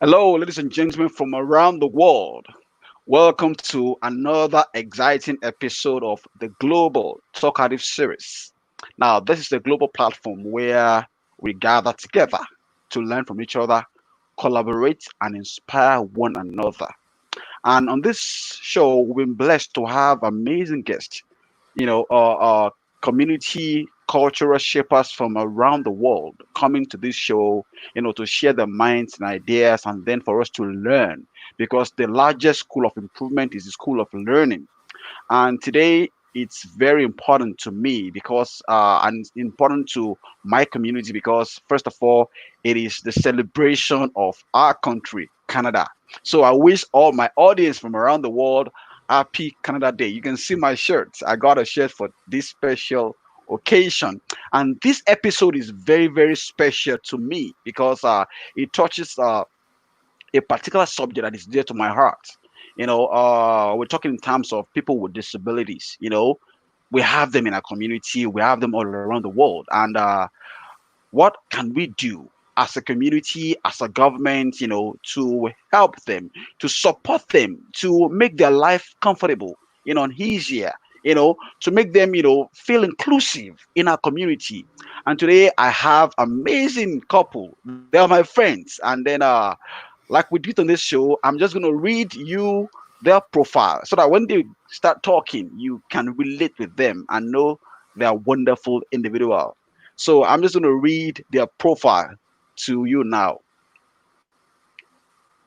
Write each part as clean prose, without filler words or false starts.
Hello, ladies and gentlemen from around the world. Welcome to another exciting episode of the Global Talkative Series. Now, this is the global platform where we gather together to learn from each other, collaborate, and inspire one another. And on this show, we've been blessed to have amazing guests, community cultural shapers from around the world coming to this show, to share their minds and ideas, and then for us to learn. Because the largest school of improvement is the school of learning. And today, it's very important to me because and important to my community because first of all, it is the celebration of our country, Canada. So I wish all my audience from around the world happy Canada Day. You can see my shirt. I got a shirt for this special occasion, and this episode is very very special to me because it touches a particular subject that is dear to my heart. We're talking in terms of people with disabilities. We have them in our community, we have them all around the world. And what can we do as a community, as a government, to help them, to support them, to make their life comfortable, and easier, to make them, feel inclusive in our community. And today I have amazing couple. They are my friends. And then like we did on this show, I'm just going to read you their profile so that when they start talking, you can relate with them and know they are wonderful individual. So I'm just going to read their profile to you now.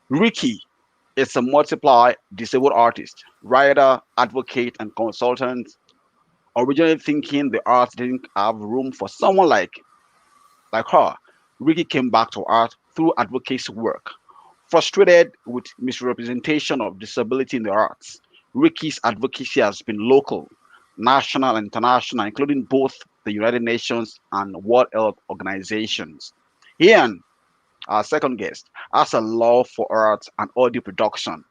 Ricky is a multiply disabled artist, writer, advocate, and consultant. Originally thinking the art didn't have room for someone like her, Ricky came back to art through advocacy work. Frustrated with misrepresentation of disability in the arts, Ricky's advocacy has been local, national, and international, including both the United Nations and World Health Organizations. Ian, our second guest, has a love for art and audio production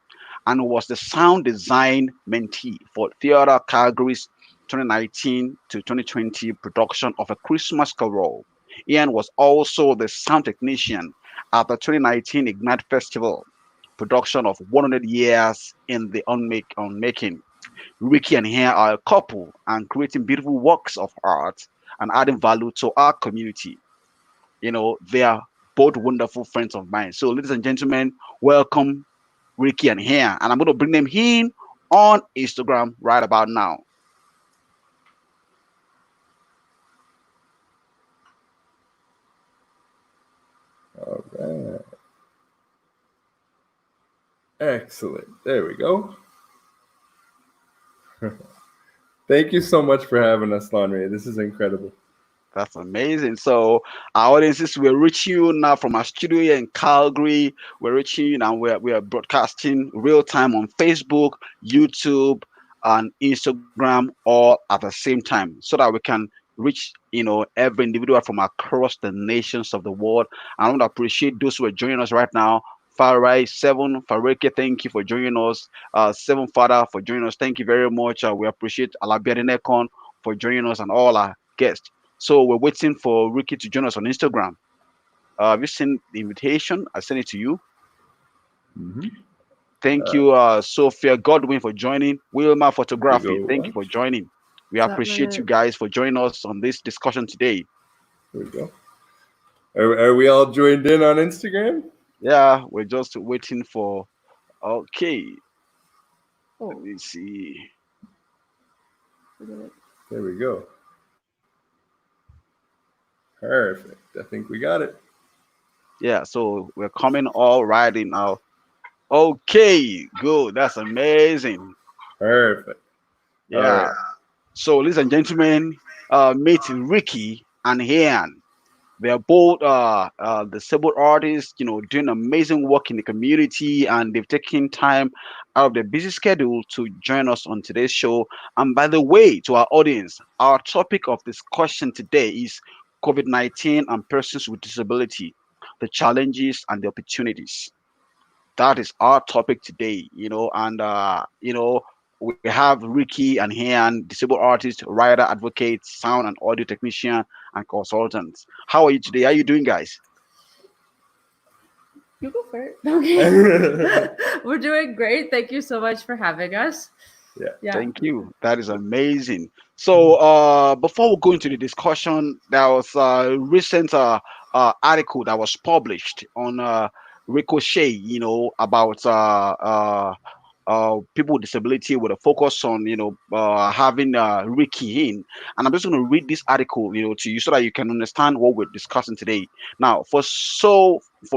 and was the sound design mentee for Theatre Calgary's 2019 to 2020 production of A Christmas Carol. Ian was also the sound technician at the 2019 Ignite Festival production of 100 Years in the Unmaking. Ricky and Hare are a couple and creating beautiful works of art and adding value to our community. They are both wonderful friends of mine. So, ladies and gentlemen, welcome Ricky and Hare. And I'm going to bring them in on Instagram right about now. All right. Excellent. There we go. Thank you so much for having us, Lonray. This is incredible. That's amazing. So, our audiences, we're reaching you now from our studio here in Calgary. We're reaching you now. We are broadcasting real time on Facebook, YouTube, and Instagram all at the same time so that we can reach every individual from across the nations of the world. I want to appreciate those who are joining us right now. Farai Seven Fareke, thank you for joining us. Seven Father for joining us. Thank you very much. We appreciate Alabiadinekon for joining us and all our guests. So we're waiting for Ricky to join us on Instagram. Have you seen the invitation? I sent it to you. Mm-hmm. Thank Uh, you, Sophia Godwin, for joining. Wilma there we Photography, thank go. you for joining. We What's up, appreciate you man? guys for joining us on this discussion today. There we go. Are we all joined in on Instagram? Yeah, we're just waiting for. Okay, let Oh, me see. we're gonna. There we go. Perfect. I think we got it. Yeah, so we're coming all right in now. Okay, good. That's amazing. Perfect. All Yeah. right. So, ladies and gentlemen, meet Ricky and Ian. They are both disabled artists, doing amazing work in the community, and they've taken time out of their busy schedule to join us on today's show. And by the way, to our audience, our topic of discussion today is COVID-19 and persons with disability, the challenges and the opportunities. That is our topic today, and we have Ricky and Hian, disabled artist, writer, advocate, sound and audio technician, and consultant. How are you today? How are you doing, guys? You go for it. Okay. We're doing great. Thank you so much for having us. Yeah. Yeah. Thank you. That is amazing. So, before we go into the discussion, there was a recent article that was published on Ricochet, about people with disability with a focus on, having Ricky in. And I'm just going to read this article, to you so that you can understand what we're discussing today. Now, for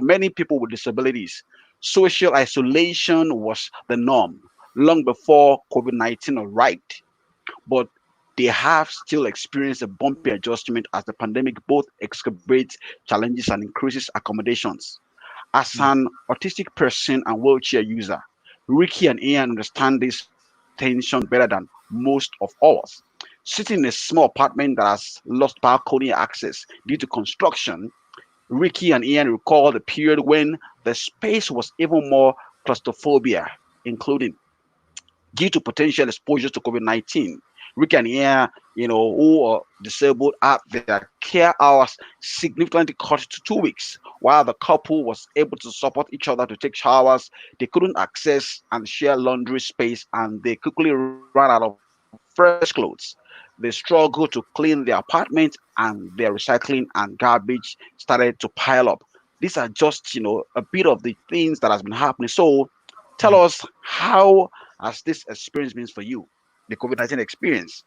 many people with disabilities, social isolation was the norm long before COVID-19 arrived, but they have still experienced a bumpy adjustment as the pandemic both exacerbates challenges and increases accommodations. As an autistic person and wheelchair user, Ricky and Ian understand this tension better than most of us. Sitting in a small apartment that has lost balcony access due to construction, Ricky and Ian recall the period when the space was even more claustrophobia, including due to potential exposure to COVID-19. We can hear, who are disabled at their care hours significantly cut to 2 weeks, while the couple was able to support each other to take showers. They couldn't access and share laundry space, and they quickly ran out of fresh clothes. They struggled to clean their apartment, and their recycling and garbage started to pile up. These are just, a bit of the things that has been happening. So tell us, how has this experience been for you, the COVID-19 experience?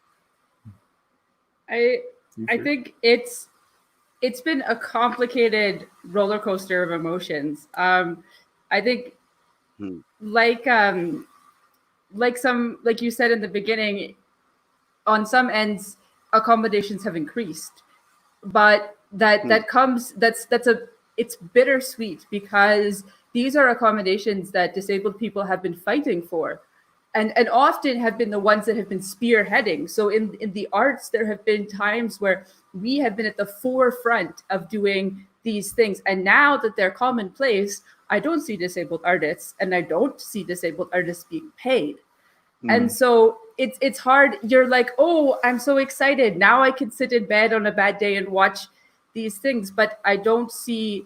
I You I sure? think it's been a complicated roller coaster of emotions. I think Hmm, like like you said in the beginning, on some ends accommodations have increased, but hmm, that's a it's bittersweet because these are accommodations that disabled people have been fighting for, and often have been the ones that have been spearheading. So in the arts there have been times where we have been at the forefront of doing these things, and now that they're commonplace, I don't see disabled artists, and I don't see disabled artists being paid. hmm, And so it's hard. You're like, oh, I'm so excited now, I can sit in bed on a bad day and watch these things, but I don't see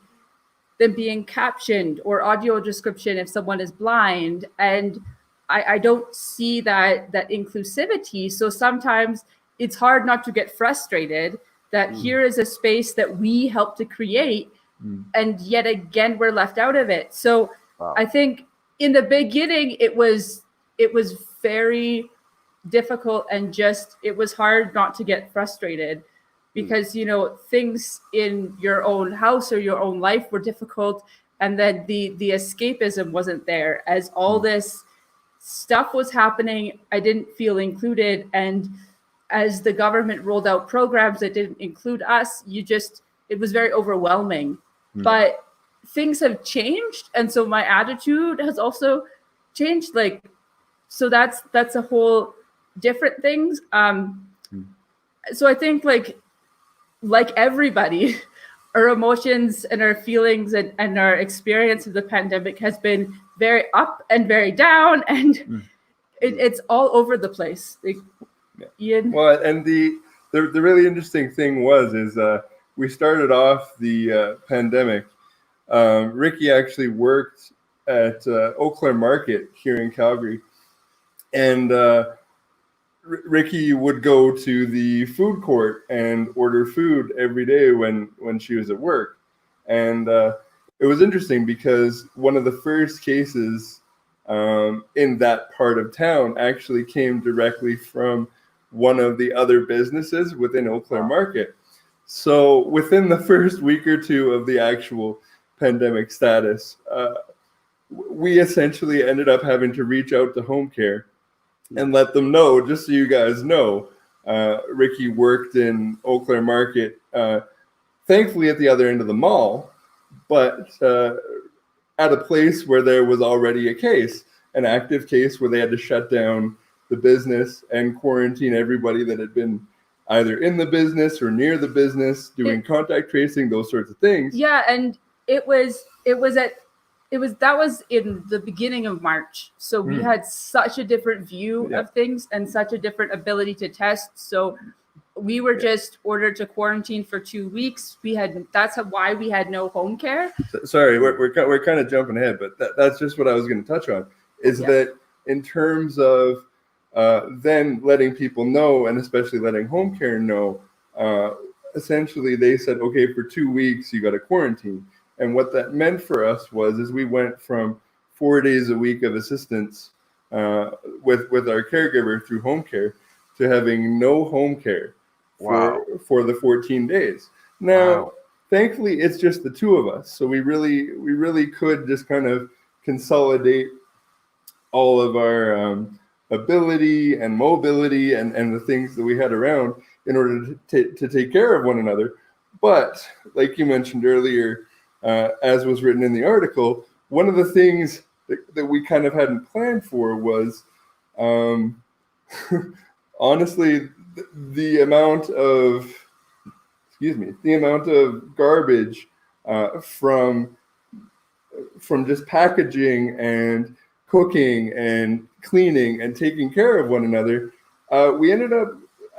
them being captioned or audio description if someone is blind. And I don't see that inclusivity. So sometimes it's hard not to get frustrated that hmm. here is a space that we helped to create, Mm. and yet again we're left out of it. So Wow. I think in the beginning it was very difficult, and just it was hard not to get frustrated Hmm, because things in your own house or your own life were difficult, and then the escapism wasn't there. As all Mm. this stuff was happening, I didn't feel included, and as the government rolled out programs that didn't include us, it was very overwhelming. Mm. But things have changed, and so my attitude has also changed. Like, so that's a whole different things. Mm. So I think like everybody, our emotions and our feelings and our experience of the pandemic has been very up and very down, and Mm. it's all over the place. Like, Yeah. Ian. Well, and the really interesting thing is we started off the pandemic. Ricky actually worked at Eau Claire Market here in Calgary, and Ricky would go to the food court and order food every day when she was at work, and it was interesting because one of the first cases in that part of town actually came directly from one of the other businesses within Eau Claire wow. Market. So within the first week or two of the actual pandemic status, we essentially ended up having to reach out to home care Hmm, and let them know, just so you guys know, Ricky worked in Eau Claire Market, thankfully at the other end of the mall, but at a place where there was already a case, an active case where they had to shut down the business and quarantine everybody that had been either in the business or near the business, doing contact tracing, those sorts of things. Yeah, and that was in the beginning of March. So we Mm. had such a different view Yeah. of things and such a different ability to test. So we were just ordered to quarantine for 2 weeks. That's why we had no home care. Sorry, we're kind of jumping ahead, but that's just what I was going to touch on. Is that in terms of then letting people know, and especially letting home care know, essentially they said, okay, for 2 weeks you got to quarantine. And what that meant for us is we went from 4 days a week of assistance with our caregiver through home care to having no home care for the 14 days. Now, thankfully, it's just the two of us, so we really could just kind of consolidate all of our ability and mobility and the things that we had around in order to take care of one another. But like you mentioned earlier, as was written in the article, one of the things that we kind of hadn't planned for was, honestly, the amount of garbage from just packaging and cooking and cleaning and taking care of one another. We ended up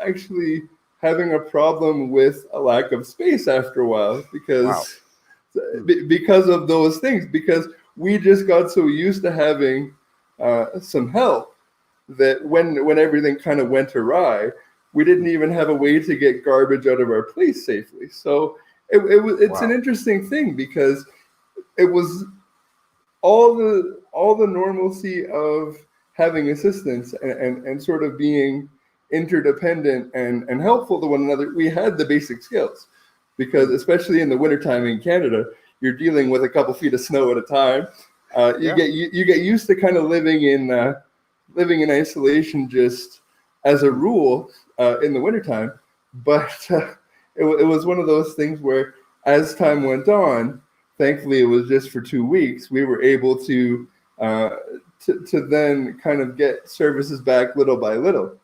actually having a problem with a lack of space after a while because of those things, because we just got so used to having some help that when everything kind of went awry, we didn't even have a way to get garbage out of our place safely. So it's an interesting thing, because it was all the normalcy of having assistance and sort of being interdependent and helpful to one another. We had the basic skills, because especially in the wintertime in Canada, you're dealing with a couple feet of snow at a time. You get used to kind of living in isolation just as a rule in the wintertime. But it was one of those things where, as time went on, thankfully it was just for 2 weeks, we were able to then kind of get services back little by little.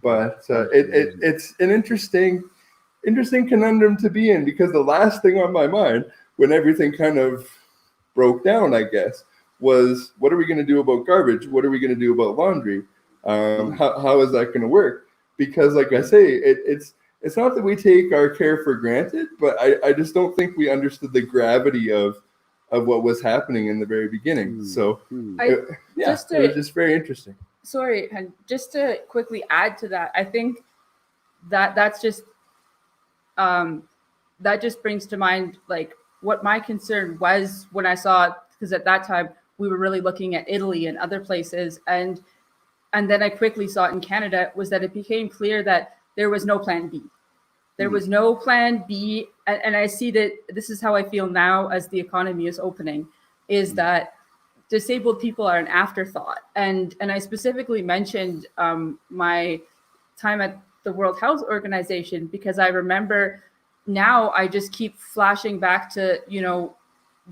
But it's an interesting conundrum to be in, because the last thing on my mind when everything kind of broke down, I guess, was, what are we going to do about garbage? What are we going to do about laundry? How is that going to work? Because, like I say, it's not that we take our care for granted, but I just don't think we understood the gravity of what was happening in the very beginning. So it was just very interesting. Sorry, and just to quickly add to that, I think that's just that just brings to mind like what my concern was when I saw, because at that time we were really looking at Italy and other places, and then I quickly saw it in Canada, was that it became clear that there was no plan B. There was no plan B, and I see that this is how I feel now as the economy is opening, is that disabled people are an afterthought. And I specifically mentioned my time at the World Health Organization, because I remember now I just keep flashing back to,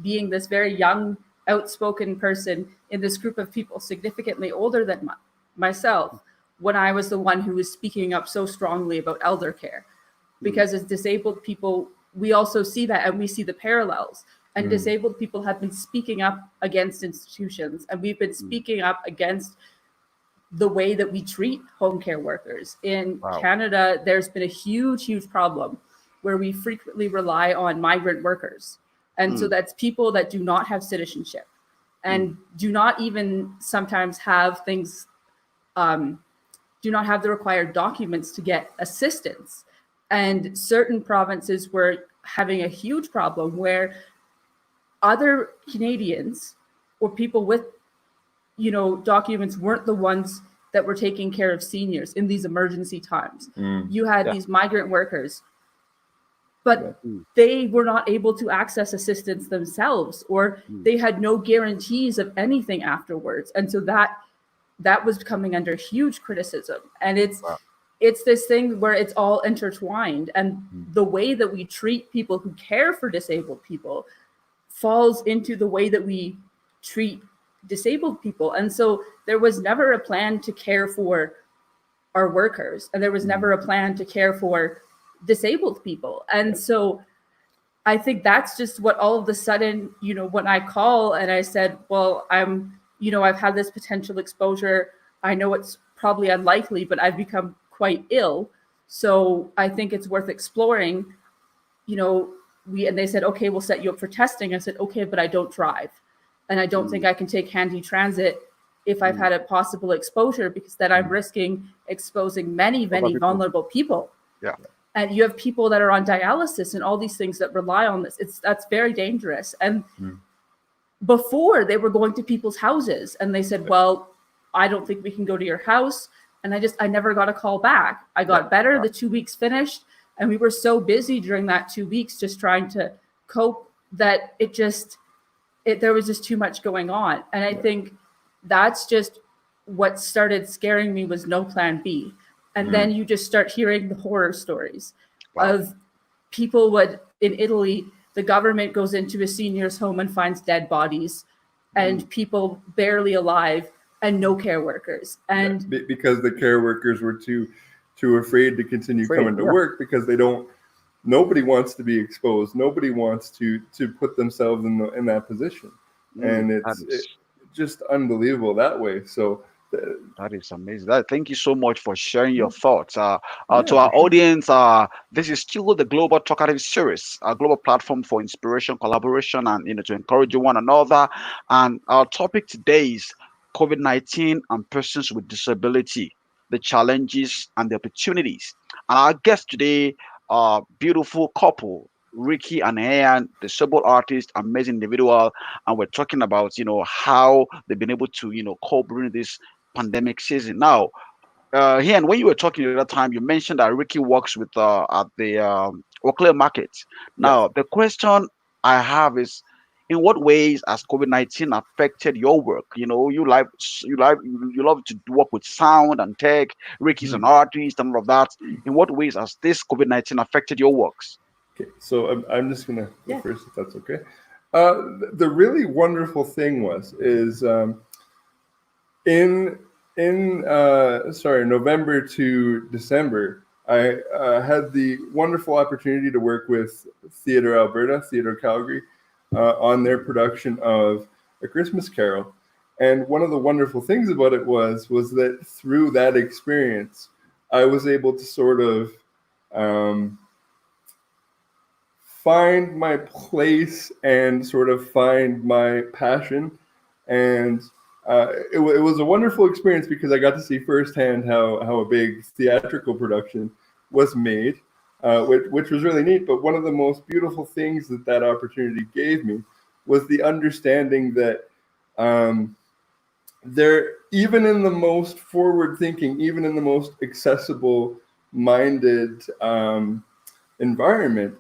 being this very young, outspoken person in this group of people significantly older than myself, when I was the one who was speaking up so strongly about elder care. Because as disabled people, we also see that, and we see the parallels. And disabled people have been speaking up against institutions, and we've been speaking up against the way that we treat home care workers. In Canada, there's been a huge problem where we frequently rely on migrant workers. And so that's people that do not have citizenship and do not even sometimes have things, do not have the required documents to get assistance. And certain provinces were having a huge problem where other Canadians or people with, documents weren't the ones that were taking care of seniors in these emergency times. You had these migrant workers, but they were not able to access assistance themselves, or they had no guarantees of anything afterwards. And so that was coming under huge criticism. And it's this thing where it's all intertwined, and the way that we treat people who care for disabled people falls into the way that we treat disabled people. And so there was never a plan to care for our workers, and there was never a plan to care for disabled people. And so I think that's just what all of a sudden, when I call and I said, well, I've had this potential exposure. I know it's probably unlikely, but I've become quite ill. So I think it's worth exploring. You know, and they said, okay, we'll set you up for testing. I said, okay, but I don't drive, and I don't think I can take handy transit if I've had a possible exposure, because then I'm risking exposing many vulnerable people. Yeah. And you have people that are on dialysis and all these things that rely on this. That's very dangerous. And before, they were going to people's houses and they said, well, I don't think we can go to your house. And I never got a call back. I got better. The 2 weeks finished, and we were so busy during that 2 weeks just trying to cope that there was just too much going on. And I think that's just what started scaring me, was no plan B. And then you just start hearing the horror stories of people in Italy, the government goes into a senior's home and finds dead bodies and people barely alive and no care workers. And because the care workers were too afraid to continue coming to work, because nobody wants to be exposed. Nobody wants to put themselves in that position. And it's just unbelievable that way. So that is amazing. Thank you so much for sharing your thoughts. To our audience, this is still the Global Talkative Series, a global platform for inspiration, collaboration, and to encourage one another. And our topic today is COVID-19 and persons with disability, the challenges and the opportunities. And our guest today, beautiful couple, Ricky and Ian, disabled artist, amazing individual, and we're talking about how they've been able to cope during this pandemic season. Now, Ian, when you were talking at that time, you mentioned that Ricky works with at the Oakland market. Now, the question I have is, in what ways has COVID-19 affected your work? You love to work with sound and tech. Ricky's an artist and all of that. In what ways has this COVID-19 affected your works? Okay, so I'm just gonna go first, if that's okay. The really wonderful thing is in November to December, I had the wonderful opportunity to work with Theatre Calgary, on their production of A Christmas Carol. And one of the wonderful things about it was that through that experience, I was able to sort of find my place and sort of find my passion. And it was a wonderful experience, because I got to see firsthand how a big theatrical production was made, which was really neat. But one of the most beautiful things that opportunity gave me was the understanding that there, even in the most forward-thinking, even in the most accessible-minded environment,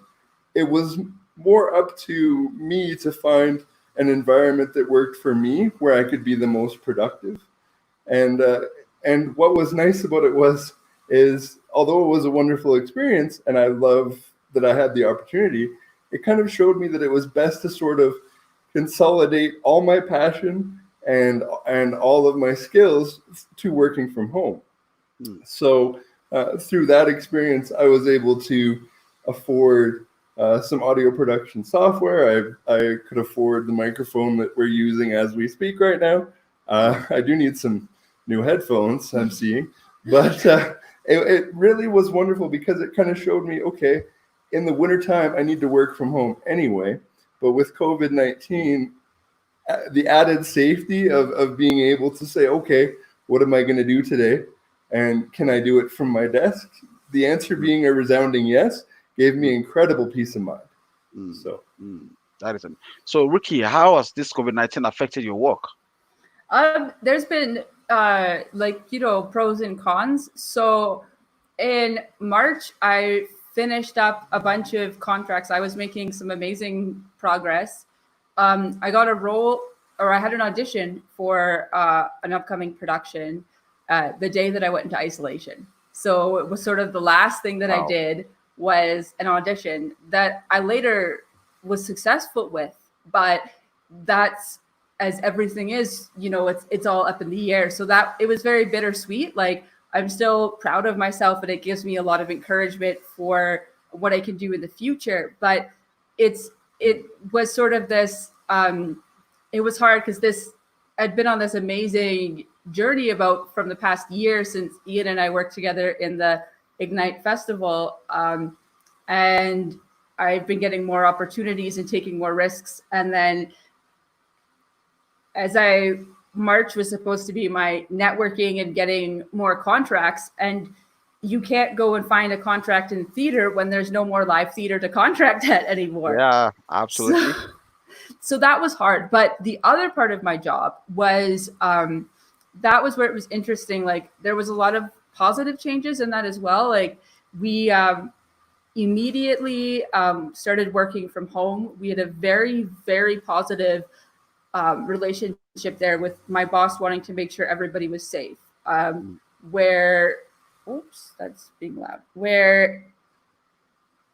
it was more up to me to find an environment that worked for me, where I could be the most productive. And what was nice about it is although it was a wonderful experience, and I love that I had the opportunity, it kind of showed me that it was best to sort of consolidate all my passion and all of my skills to working from home. So through that experience, I was able to afford some audio production software. I could afford the microphone that we're using as we speak right now. I do need some new headphones, I'm seeing, but it really was wonderful, because it kind of showed me, okay, in the wintertime, I need to work from home anyway, but with COVID-19, the added safety of being able to say, okay, what am I going to do today? And can I do it from my desk? The answer being a resounding yes, gave me incredible peace of mind. That is it. So, Ricky, how has this COVID-19 affected your work? There's been pros and cons. So in March, I finished up a bunch of contracts. I was making some amazing progress. I got a role, or I had an audition for an upcoming production the day that I went into isolation. So it was sort of the last thing that I did was an audition that I later was successful with, but that's, as everything is, it's all up in the air. So that it was very bittersweet. Like, I'm still proud of myself, and it gives me a lot of encouragement for what I can do in the future. But it was sort of this, it was hard, because I'd been on this amazing journey from the past year, since Ian and I worked together in the Ignite Festival. And I've been getting more opportunities and taking more risks. And then March was supposed to be my networking and getting more contracts. And you can't go and find a contract in theater when there's no more live theater to contract at anymore. Yeah, absolutely. So that was hard. But the other part of my job was, that was where it was interesting. Like, there was a lot of positive changes in that as well. Like, we immediately started working from home. We had a very, very positive relationship there, with my boss wanting to make sure everybody was safe. Where, oops, that's being loud. Where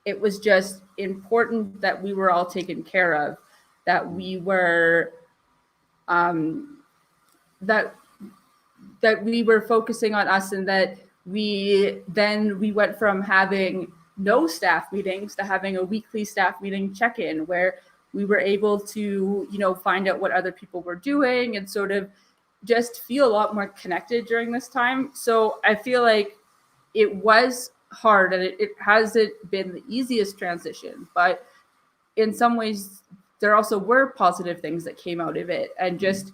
it was just important that we were all taken care of, that we were that we were focusing on us, and that we went from having no staff meetings to having a weekly staff meeting check-in, where we were able to, find out what other people were doing and sort of just feel a lot more connected during this time. So I feel like it was hard, and it hasn't been the easiest transition, but in some ways there also were positive things that came out of it, and just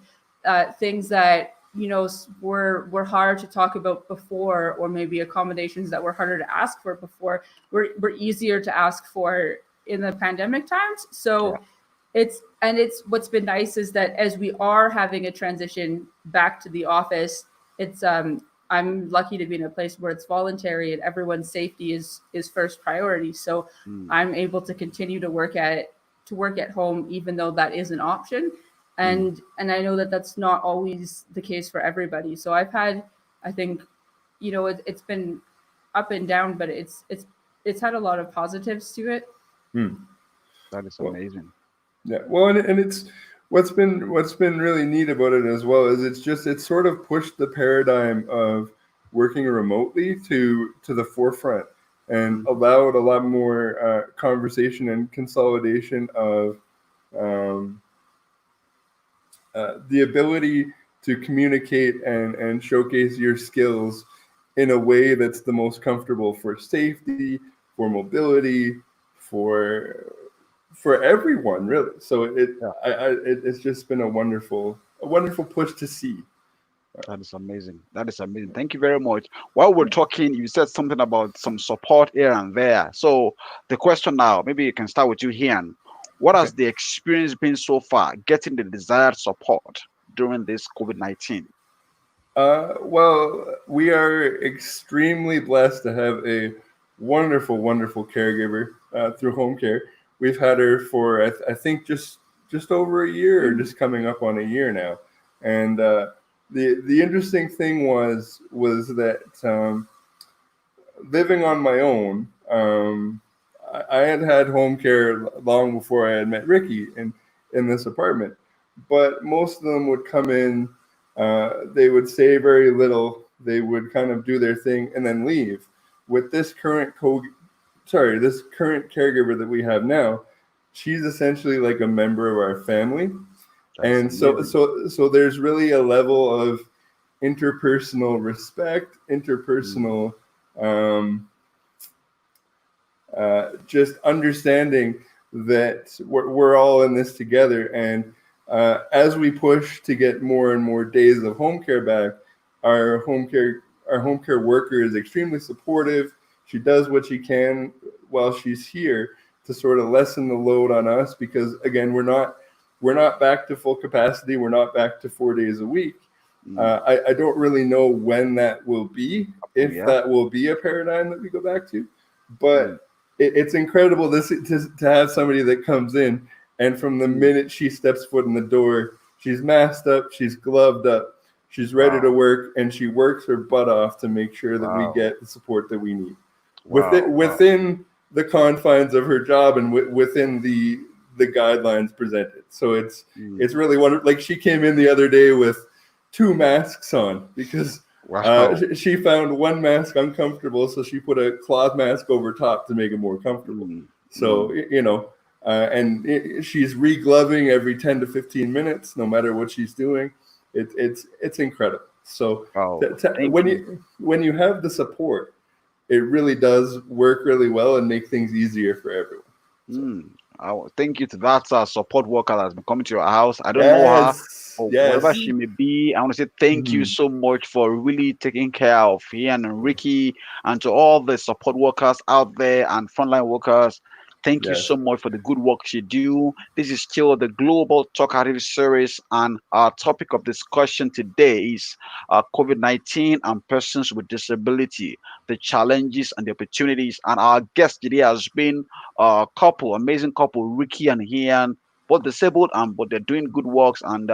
things that were hard to talk about before, or maybe accommodations that were harder to ask for before were easier to ask for in the pandemic times. So it's what's been nice is that as we are having a transition back to the office, it's I'm lucky to be in a place where it's voluntary and everyone's safety is first priority. So I'm able to continue to work at home, even though that is an option. And I know that that's not always the case for everybody. So I've had, I think, it's been up and down, but it's had a lot of positives to it. That is amazing. Yeah, well, and it's what's been really neat about it as well is it's sort of pushed the paradigm of working remotely to the forefront, and allowed a lot more conversation and consolidation of the ability to communicate and showcase your skills in a way that's the most comfortable for safety, for mobility, for everyone, really. So it's just been a wonderful push to see. That is amazing. That is amazing. Thank you very much. While we're talking, you said something about some support here and there. So the question now, maybe you can start with you, Hian. What has the experience been so far, getting the desired support during this COVID-19? Well, we are extremely blessed to have a wonderful, wonderful caregiver through home care. We've had her for I think just over a year, or just coming up on a year now. And the interesting thing was that living on my own, I had home care long before I had met Ricky in this apartment. But most of them would come in, they would say very little, they would kind of do their thing and then leave. With this current caregiver that we have now, she's essentially like a member of our family. And so there's really a level of interpersonal respect, interpersonal just understanding that we're all in this together. And as we push to get more and more days of home care back, our home care worker is extremely supportive. She does what she can while she's here to sort of lessen the load on us, because again, we're not back to full capacity. We're not back to 4 days a week. I don't really know when that will be, if that will be a paradigm that we go back to, but it's incredible to have somebody that comes in, and from the minute she steps foot in the door, she's masked up, she's gloved up, she's ready to work, and she works her butt off to make sure that we get the support that we need within the confines of her job and within the guidelines presented. So it's really wonderful. Like, she came in the other day with 2 masks on because she found one mask uncomfortable, so she put a cloth mask over top to make it more comfortable. So and she's re-gloving every 10 to 15 minutes, no matter what she's doing. It's incredible. So when you have the support, it really does work really well and make things easier for everyone. Mm. Thank you to that support worker that's been coming to your house. I don't know her Yes, or wherever yes. she may be. I want to say thank you Mhm. so much for really taking care of Ian and Ricky, and to all the support workers out there and frontline workers. Thank you Yes. so much for the good work you do. This is still the Global Talkative series, and our topic of discussion today is COVID-19 and persons with disability, the challenges and the opportunities. And our guest today has been amazing couple, Ricky and Ian, both disabled and but they're doing good works, and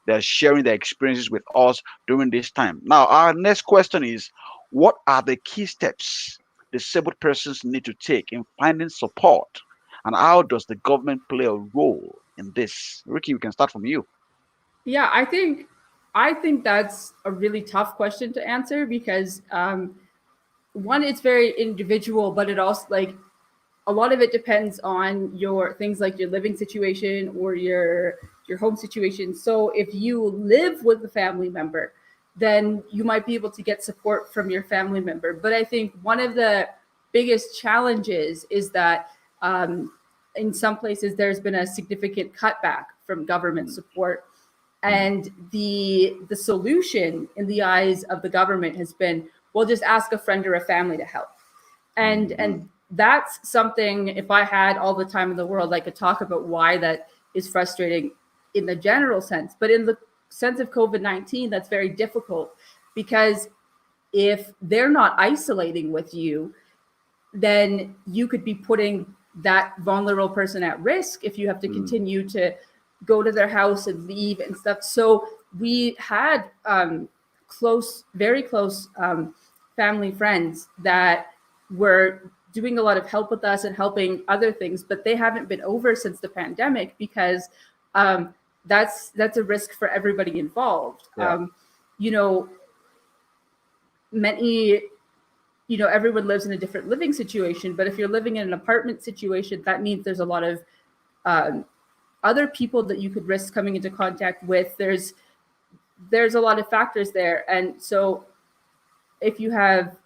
they're sharing their experiences with us during this time. Now, our next question is, what are the key steps disabled persons need to take in finding support, and how does the government play a role in this? Ricky, we can start from you. Yeah, I think that's a really tough question to answer because one, it's very individual, but it also like a lot of it depends on your things like your living situation or your home situation. So if you live with a family member, then you might be able to get support from your family member. But I think one of the biggest challenges is that in some places there's been a significant cutback from government Mm, support, mm, and the solution in the eyes of the government has been, well, just ask a friend or a family to help. and mm, and that's something, if I had all the time in the world, I could talk about why that is frustrating in the general sense. But in the sense of COVID-19, that's very difficult because if they're not isolating with you, then you could be putting that vulnerable person at risk if you have to mm, continue to go to their house and leave and stuff. So we had very close family friends that were doing a lot of help with us and helping other things, but they haven't been over since the pandemic because um, that's a risk for everybody involved. yeah, You know, many everyone lives in a different living situation, but if you're living in an apartment situation, that means there's a lot of um, other people that you could risk coming into contact with. There's a lot of factors there. And so if you have,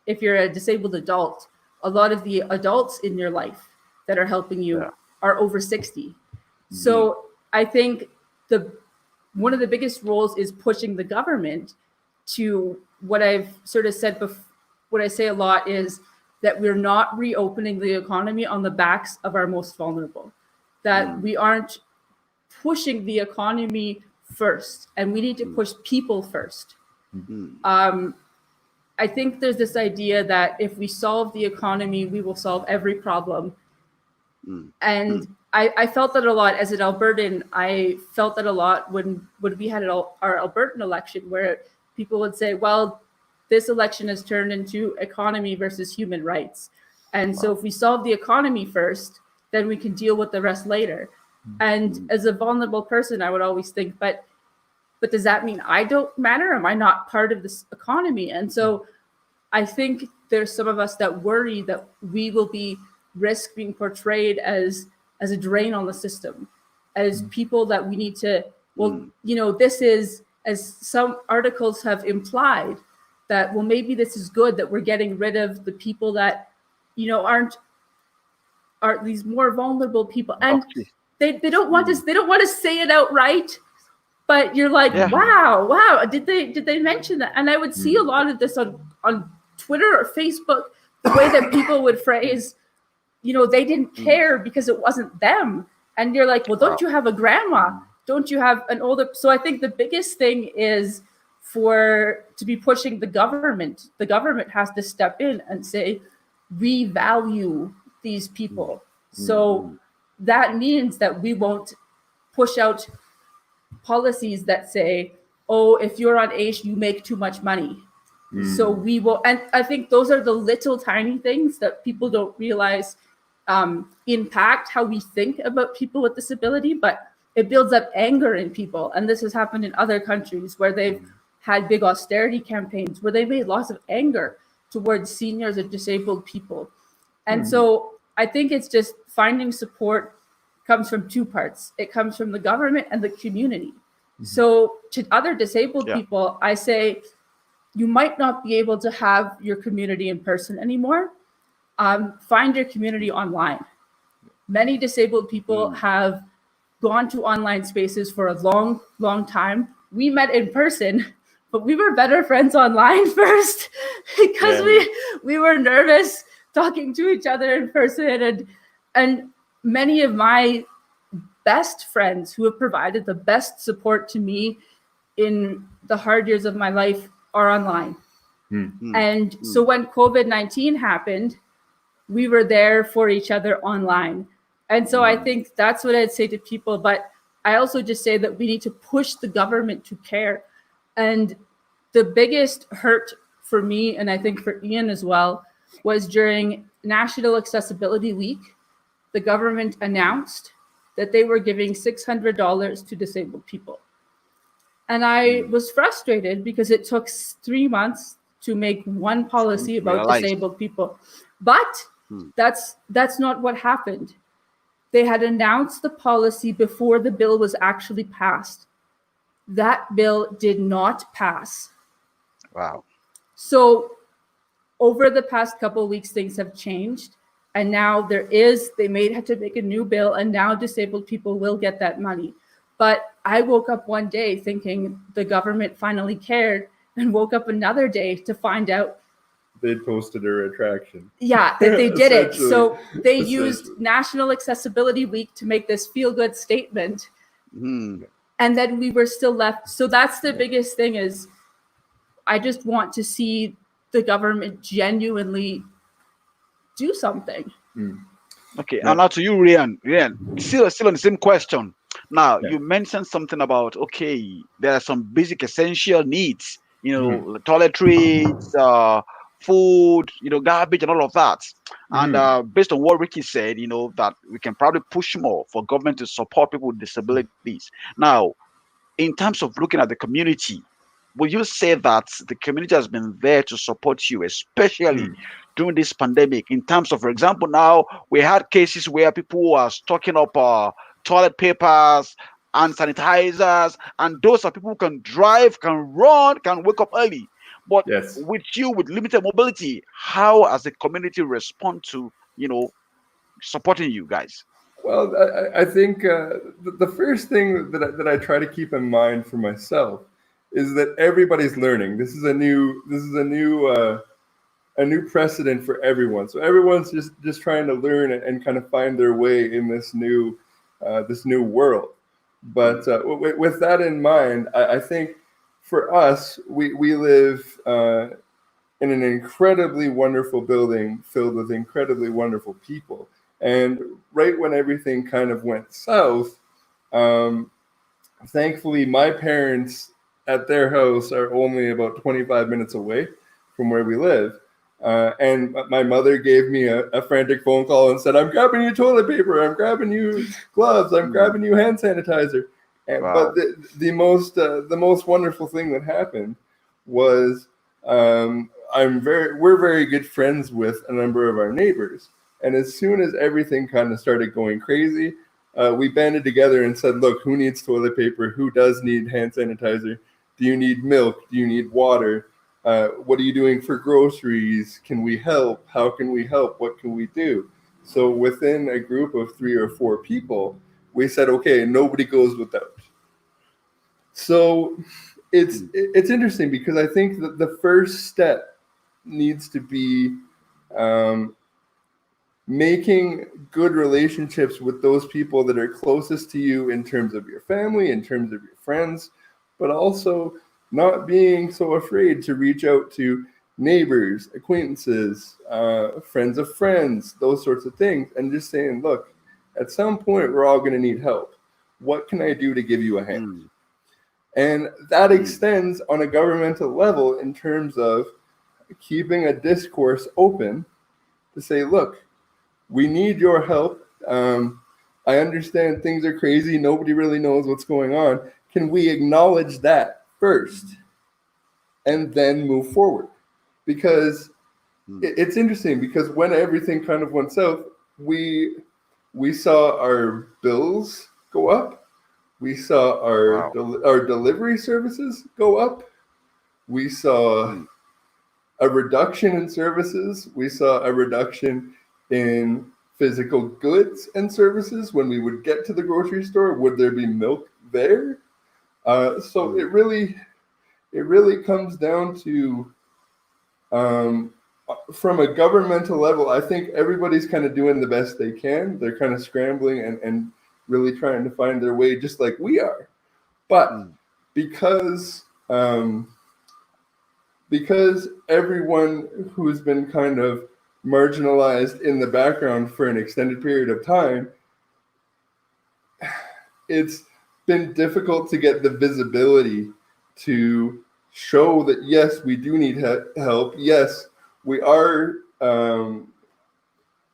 if you're a disabled adult, a lot of the adults in your life that are helping yeah. you are over 60. Mhm, So I think the one of the biggest roles is pushing the government to what I've sort of said before. What I say a lot is that we're not reopening the economy on the backs of our most vulnerable, that mm, we aren't pushing the economy first, and we need to mm, push people first. mm, Um, I think there's this idea that if we solve the economy, we will solve every problem. mm, And mm, I felt that a lot as an Albertan. I felt that a lot when we had our Albertan election, where people would say, well, this election has turned into economy versus human rights. And so wow. if we solve the economy first, then we can deal with the rest later. And Mm, as a vulnerable person, I would always think, but does that mean I don't matter? Am I not part of this economy? And so I think there's some of us that worry that we will be risk being portrayed as a drain on the system, as people that we need to, well, mm, this is, as some articles have implied, that, well, maybe this is good that we're getting rid of the people that aren't are these more vulnerable people. And okay. they don't want to Mm, they don't want to say it outright, but you're like, yeah. wow, did they mention that? And I would see a lot of this on Twitter or Facebook, the way that people would phrase, they didn't Mm, care because it wasn't them. And you're like, well, don't wow. you have a grandma? Don't you have an older? So I think the biggest thing is to be pushing the government. The government has to step in and say, we value these Mm, people. mm, So mm, that means that we won't push out policies that say, oh, if you're on ACE, you make too much money. So Mm. we will, and I think those are the little tiny things that people don't realize impact how we think about people with disability, but it builds up anger in people. And this has happened in other countries where they've mm, had big austerity campaigns where they made lots of anger towards seniors or disabled people. And Mm. so I think it's just finding support comes from two parts. It comes from the government and the community. So to other disabled yeah. people, I say, you might not be able to have your community in person anymore. Find your community online. Many disabled people have gone to online spaces for a long, long time. We met in person, but we were better friends online first because we were nervous talking to each other in person. And many of my best friends who have provided the best support to me in the hard years of my life are online. And so when COVID-19 happened, we were there for each other online. And so I think that's what I'd say to people. But I also just say that we need to push the government to care. And the biggest hurt for me, and I think for Ian as well, was during National Accessibility Week, the government announced that they were giving $600 to disabled people. And I was frustrated because it took 3 months to make one policy about disabled people. But that's not what happened. They had announced the policy before the bill was actually passed. That bill did not pass. Wow. So over the past couple of weeks, things have changed. And now they may have to make a new bill, and now disabled people will get that money. But I woke up one day thinking the government finally cared, and woke up another day to find out they'd posted a retraction. Yeah, that they did it. So they used National Accessibility Week to make this feel-good statement. And then we were still left. So that's the biggest thing is I just want to see the government genuinely do something. Okay, and now to you, Rian. Still on the same question. Now, you mentioned something about, okay, there are some basic essential needs, toiletries, food, garbage and all of that. And based on what Ricky said, that we can probably push more for government to support people with disabilities. Now, in terms of looking at the community, would you say that the community has been there to support you, especially during this pandemic? In terms of, for example, now we had cases where people are stocking up toilet papers and sanitizers, and those are people who can drive, can run, can wake up early. But with you, with limited mobility, how has the community respond to, supporting you guys? Well, I think the first thing that I try to keep in mind for myself is that everybody's learning. This is a new precedent for everyone. So everyone's just trying to learn and kind of find their way in this new world. But with that in mind, I think for us, we live in an incredibly wonderful building filled with incredibly wonderful people. And right when everything kind of went south, thankfully, my parents at their house are only about 25 minutes away from where we live. And my mother gave me a frantic phone call and said, "I'm grabbing you toilet paper, I'm grabbing you gloves, I'm grabbing you hand sanitizer." But the most wonderful thing that happened was we're very good friends with a number of our neighbors. And as soon as everything kind of started going crazy, we banded together and said, "Look, who needs toilet paper? Who does need hand sanitizer? Do you need milk? Do you need water? What are you doing for groceries? Can we help? How can we help? What can we do?" So within a group of 3 or 4 people, we said, "Okay, nobody goes without." So it's interesting because I think that the first step needs to be making good relationships with those people that are closest to you in terms of your family, in terms of your friends, but also not being so afraid to reach out to neighbors, acquaintances, friends of friends, those sorts of things, and just saying, "Look, at some point we're all going to need help. What can I do to give you a hand?" And that extends on a governmental level in terms of keeping a discourse open to say, "Look, we need your help. I understand things are crazy. Nobody really knows what's going on. Can we acknowledge that first and then move forward?" Because it's interesting because when everything kind of went south, we saw our bills go up. We saw our delivery services go up. We saw mm, a reduction in services. We saw a reduction in physical goods and services. When we would get to the grocery store, would there be milk there? So mm. it really comes down to um, from a governmental level. I think everybody's kind of doing the best they can. They're kind of scrambling and really trying to find their way, just like we are. But Mm. because um, because everyone who's been kind of marginalized in the background for an extended period of time, it's been difficult to get the visibility to show that yes, we do need help. Yes, we are um,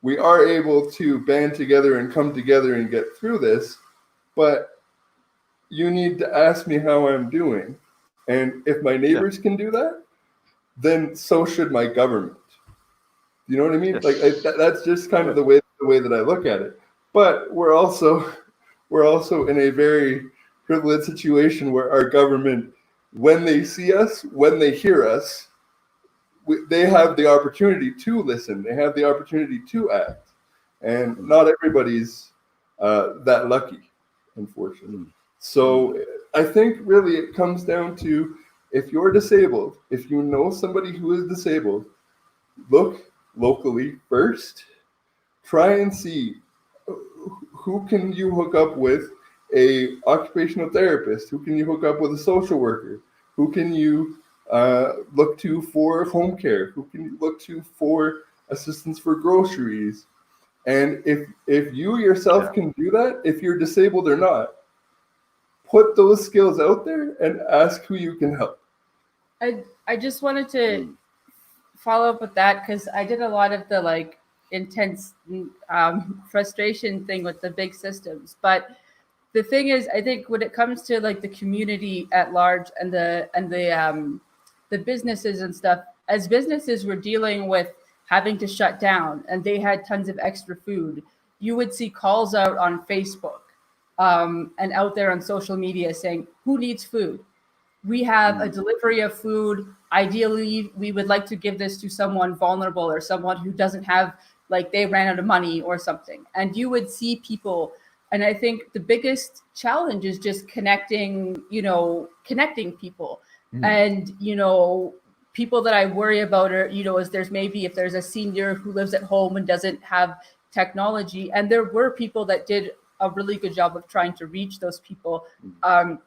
we are able to band together and come together and get through this. But you need to ask me how I'm doing, and if my Yeah. neighbors can do that, then so should my government. You know what I mean? Like Yes. that's just kind Yeah. of the way that I look at it. But we're also in a very privileged situation where our government, when they see us, when they hear us, they have the opportunity to listen. They have the opportunity to act, and Mm, not everybody's that lucky, unfortunately. mm, mm. So I think really it comes down to if you're disabled, if you know somebody who is disabled, look locally first. Try and see who can you hook up with a occupational therapist, who can you hook up with a social worker, who can you look to for home care, who can you look to for assistance for groceries. And if you yourself Yeah. can do that, if you're disabled or not, put those skills out there and ask who you can help. I just wanted to Mm, follow up with that because I did a lot of the like intense frustration thing with the big systems. But the thing is, I think when it comes to like the community at large and the businesses and stuff, as businesses were dealing with having to shut down and they had tons of extra food, you would see calls out on Facebook and out there on social media saying, "Who needs food? We have a mm, delivery of food. Ideally, we would like to give this to someone vulnerable or someone who doesn't have, like, they ran out of money or something." And you would see people. And I think the biggest challenge is just connecting people. Mm. And, people that I worry about are, is there's maybe if there's a senior who lives at home and doesn't have technology. And there were people that did a really good job of trying to reach those people. mm.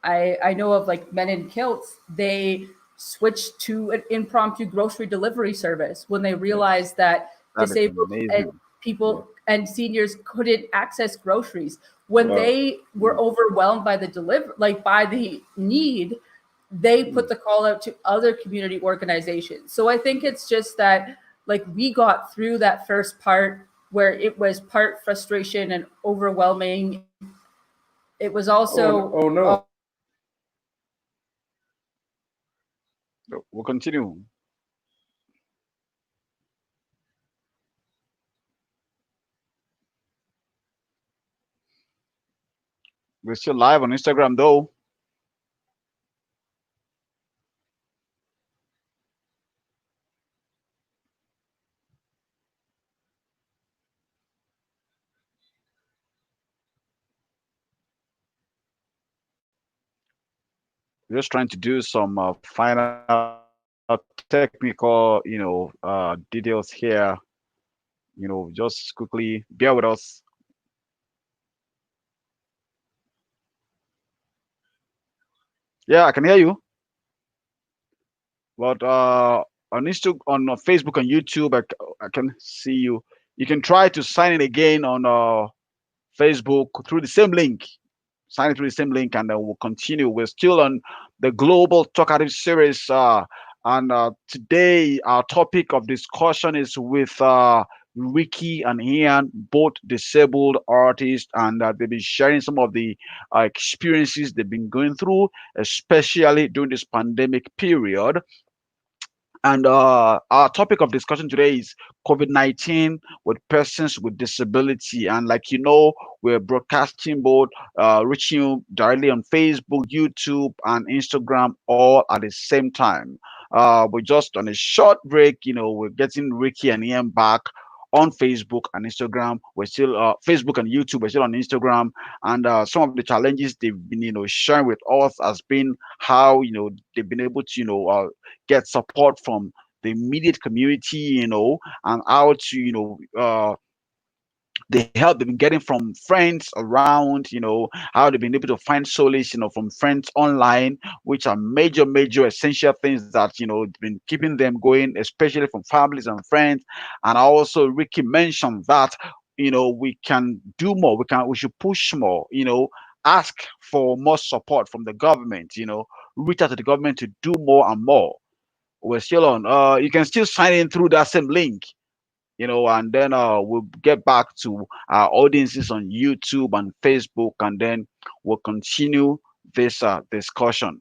I know of like Men in Kilts, they switched to an impromptu grocery delivery service when they Yes. realized that That is disabled and amazing. Yeah. people and seniors couldn't access groceries. When Wow. they were Mm, overwhelmed by by the need, they put mm. the call out to other community organizations. So I think it's just that like we got through that first part where it was part frustration and overwhelming. It was also Oh no. So we'll continue. We're still live on Instagram though. We're just trying to do some final technical, details here. Just quickly bear with us. Yeah, I can hear you. But on Facebook and YouTube, I can see you. You can try to sign in again on Facebook through the same link. Sign in through the same link, and then we'll continue. We're still on the Global Talkative series, and today our topic of discussion is with Ricky and Ian, both disabled artists, and they've been sharing some of the experiences they've been going through, especially during this pandemic period. And our topic of discussion today is COVID-19 with persons with disability. And like you know, we're broadcasting both, reaching you directly on Facebook, YouTube, and Instagram all at the same time. We're just on a short break. We're getting Ricky and Ian back on Facebook and Instagram. We're still Facebook and YouTube. We're still on Instagram. And some of the challenges they've been, sharing with us has been how they've been able to get support from the immediate community, and how to, the help they've been getting from friends around, how they've been able to find solace, from friends online, which are major, major essential things that, been keeping them going, especially from families and friends. And also, Ricky mentioned that, we can do more, we should push more, ask for more support from the government, reach out to the government to do more and more. We're still on. You can still sign in through that same link, and then we'll get back to our audiences on YouTube and Facebook, and then we'll continue this discussion.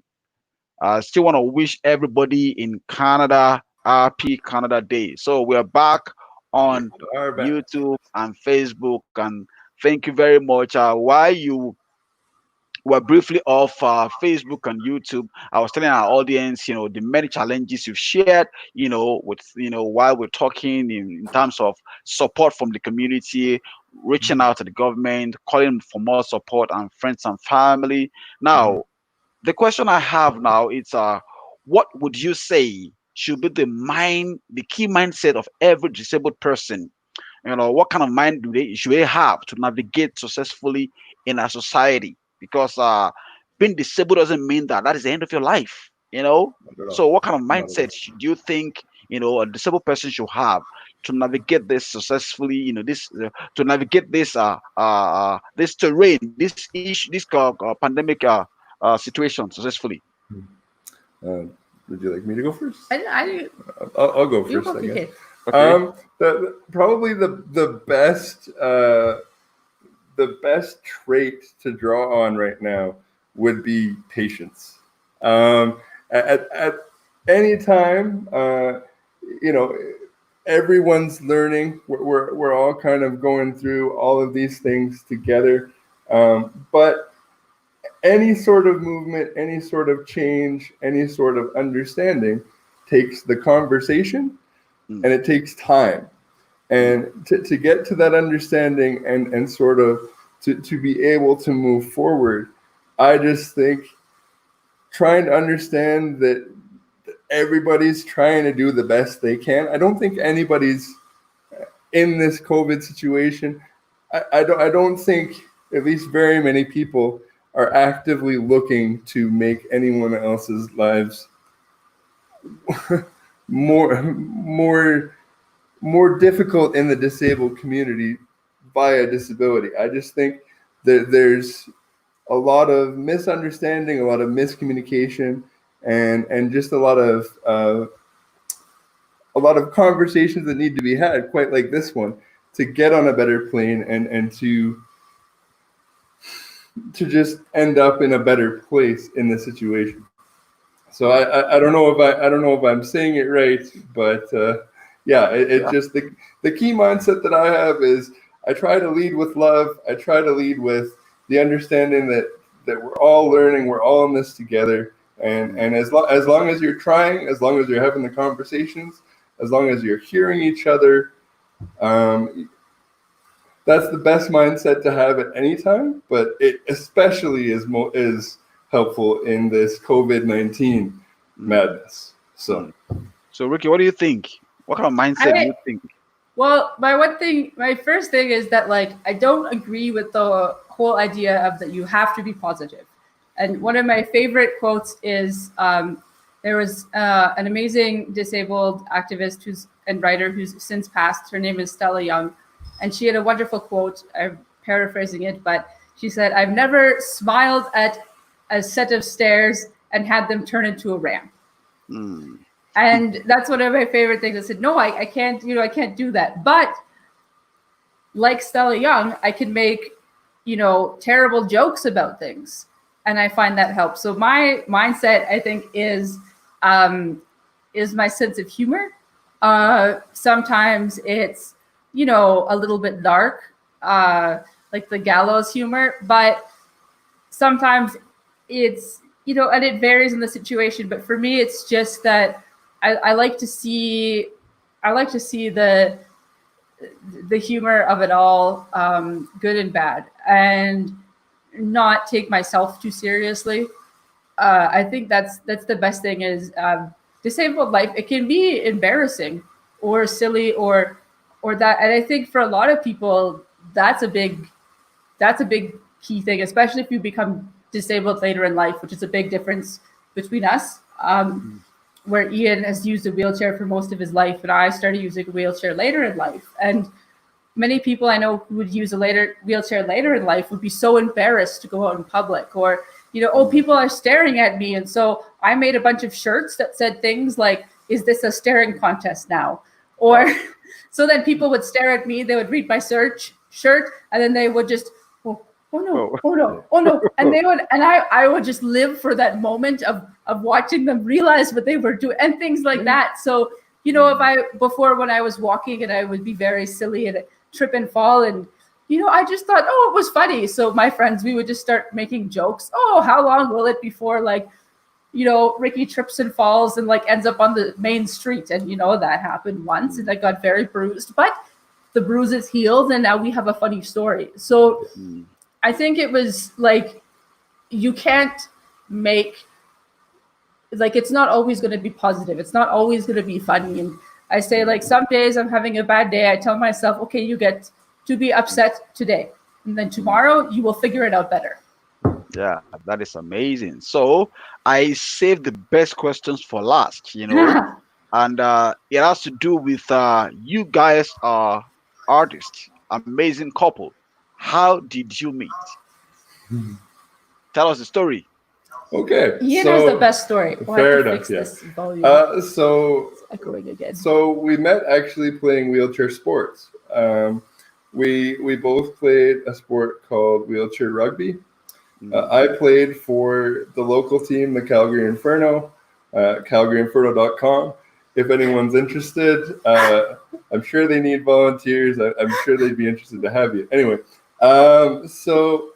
I still want to wish everybody in Canada happy Canada Day. So we're back on Are back. YouTube and Facebook, and thank you very much. While you were briefly off Facebook and YouTube, I was telling our audience, the many challenges you've shared, with, while we're talking in terms of support from the community, reaching out to the government, calling for more support and friends and family. Mhm. Now, the question I have now is, what would you say should be the key mindset of every disabled person? What kind of mind should they have to navigate successfully in our society? Because being disabled doesn't mean that is the end of your life. Not at all. So what kind of Not at mindset all. should you think a disabled person should have to navigate this successfully? This to navigate this terrain, this issue, this pandemic situation successfully. Uh, would you like me to go first? I I'll go you first, go I guess. PK. Okay. Probably the best trait to draw on right now would be patience. At any time, you know, everyone's learning. We're all kind of going through all of these things together. But any sort of movement, any sort of change, any sort of understanding takes the conversation Mm, and it takes time. mm, And to get to that understanding and sort of to be able to move forward, I just think trying to understand that everybody's trying to do the best they can. I don't think anybody's in this COVID situation. I don't think at least very many people are actively looking to make anyone else's lives more more difficult in the disabled community via disability. I just think that there's a lot of misunderstanding, a lot of miscommunication, and just a lot of conversations that need to be had, quite like this one, to get on a better plane and to just end up in a better place in the situation. So I don't know if I don't know if I'm saying it right, but yeah, it yeah. just the key mindset that I have is I try to lead with love. I try to lead with the understanding that we're all learning, we're all in this together, Mm, and as long as you're trying, as long as you're having the conversations, as long as you're hearing each other, um, that's the best mindset to have at any time. But it especially is helpful in this COVID-19 mm, madness. So mm. So Ricky, what do you think? What kind of mindset do I you think? Well, my first thing is that like I don't agree with the whole idea of that you have to be positive. And one of my favorite quotes is there was an amazing disabled activist and writer who's since passed. Her name is Stella Young, and she had a wonderful quote. I'm paraphrasing it, but she said, "I've never smiled at a set of stairs and had them turn into a ramp." Mm, And that's one of my favorite things. I said, no, I can't, I can't do that. But like Stella Young, I can make, terrible jokes about things. And I find that helps. So my mindset, I think, um, is my sense of humor. Sometimes it's, a little bit dark, like the gallows humor, but sometimes it's, and it varies in the situation. But for me, it's just that I like to see, the humor of it all, good and bad, and not take myself too seriously. I think that's the best thing is, disabled life. It can be embarrassing or silly or that, and I think for a lot of people that's a big key thing, especially if you become disabled later in life, which is a big difference between us. Where Ian has used a wheelchair for most of his life, and I started using a wheelchair later in life. And many people I know who would use a wheelchair later in life would be so embarrassed to go out in public, or oh, people are staring at me. And so I made a bunch of shirts that said things like, "Is this a staring contest now?" Or so then people would stare at me, they would read my shirt, and then they would just, oh no, oh no, oh no. And I would just live for that moment of watching them realize what they were doing and things like that. So, before when I was walking and I would be very silly and trip and fall, and, I just thought, oh, it was funny. So my friends, we would just start making jokes. Oh, how long will it before Ricky trips and falls and ends up on the main street? And, that happened once and I got very bruised, but the bruises healed and now we have a funny story. So I think it was you can't make, it's not always going to be positive. It's not always going to be funny. And I say, some days I'm having a bad day. I tell myself, okay, you get to be upset today. And then tomorrow you will figure it out better. Yeah, that is amazing. So I saved the best questions for last, and it has to do with you guys are artists, amazing couple. How did you meet? Tell us the story. Okay. Ian has the best story. Fair enough. Yeah. This volume. So echoing again. So we met actually playing wheelchair sports. We both played a sport called wheelchair rugby. I played for the local team, the Calgary Inferno, calgaryinferno.com. If anyone's interested, I'm sure they need volunteers. I'm sure they'd be interested to have you. Anyway, so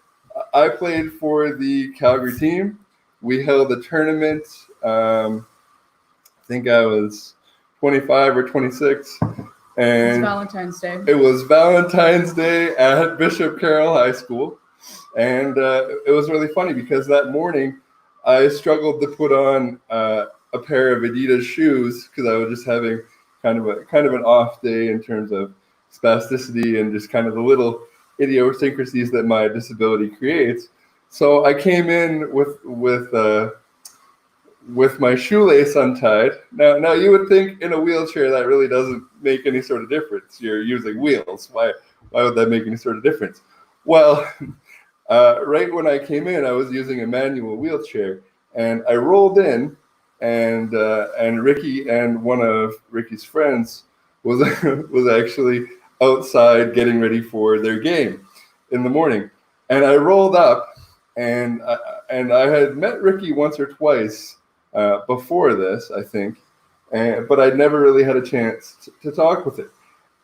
I played for the Calgary team. We held a tournament. I think I was 25 or 26. And it's Valentine's Day. It was Valentine's Day at Bishop Carroll High School. And it was really funny because that morning I struggled to put on a pair of Adidas shoes because I was just having kind of an off day in terms of spasticity and just kind of the little idiosyncrasies that my disability creates. So I came in with my shoelace untied. Now you would think in a wheelchair that really doesn't make any sort of difference. You're using wheels. Why would that make any sort of difference? Well, right when I came in, I was using a manual wheelchair, and I rolled in, and Ricky and one of Ricky's friends was actually outside getting ready for their game in the morning, and I rolled up, and I had met Ricky once or twice before this, I think, but I'd never really had a chance to talk with her,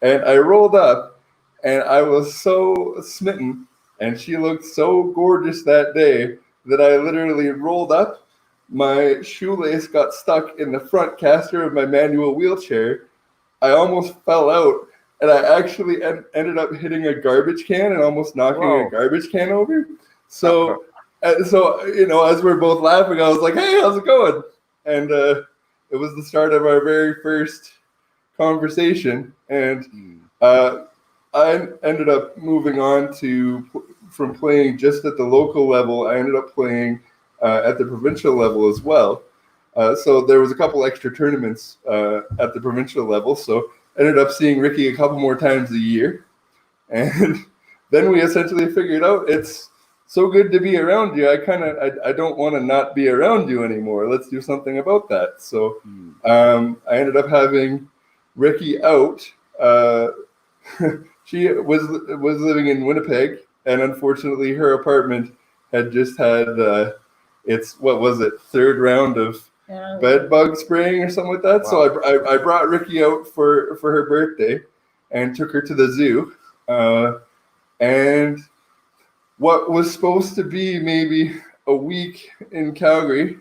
and I rolled up, and I was so smitten. And she looked so gorgeous that day that I literally rolled up. My shoelace got stuck in the front caster of my manual wheelchair. I almost fell out, and I actually ended up hitting a garbage can and almost knocking a garbage can over. So as we're both laughing, I was like, "Hey, how's it going?" And it was the start of our very first conversation. And I ended up moving on from playing just at the local level. I ended up playing at the provincial level as well. So there was a couple extra tournaments at the provincial level. So I ended up seeing Ricky a couple more times a year. And then we essentially figured out it's so good to be around you. I don't want to not be around you anymore. Let's do something about that. So I ended up having Ricky out. She was living in Winnipeg, and unfortunately her apartment had just had its third round of bed bug spraying or something like that. Wow. So I brought Ricky out for her birthday and took her to the zoo. And what was supposed to be maybe a week in Calgary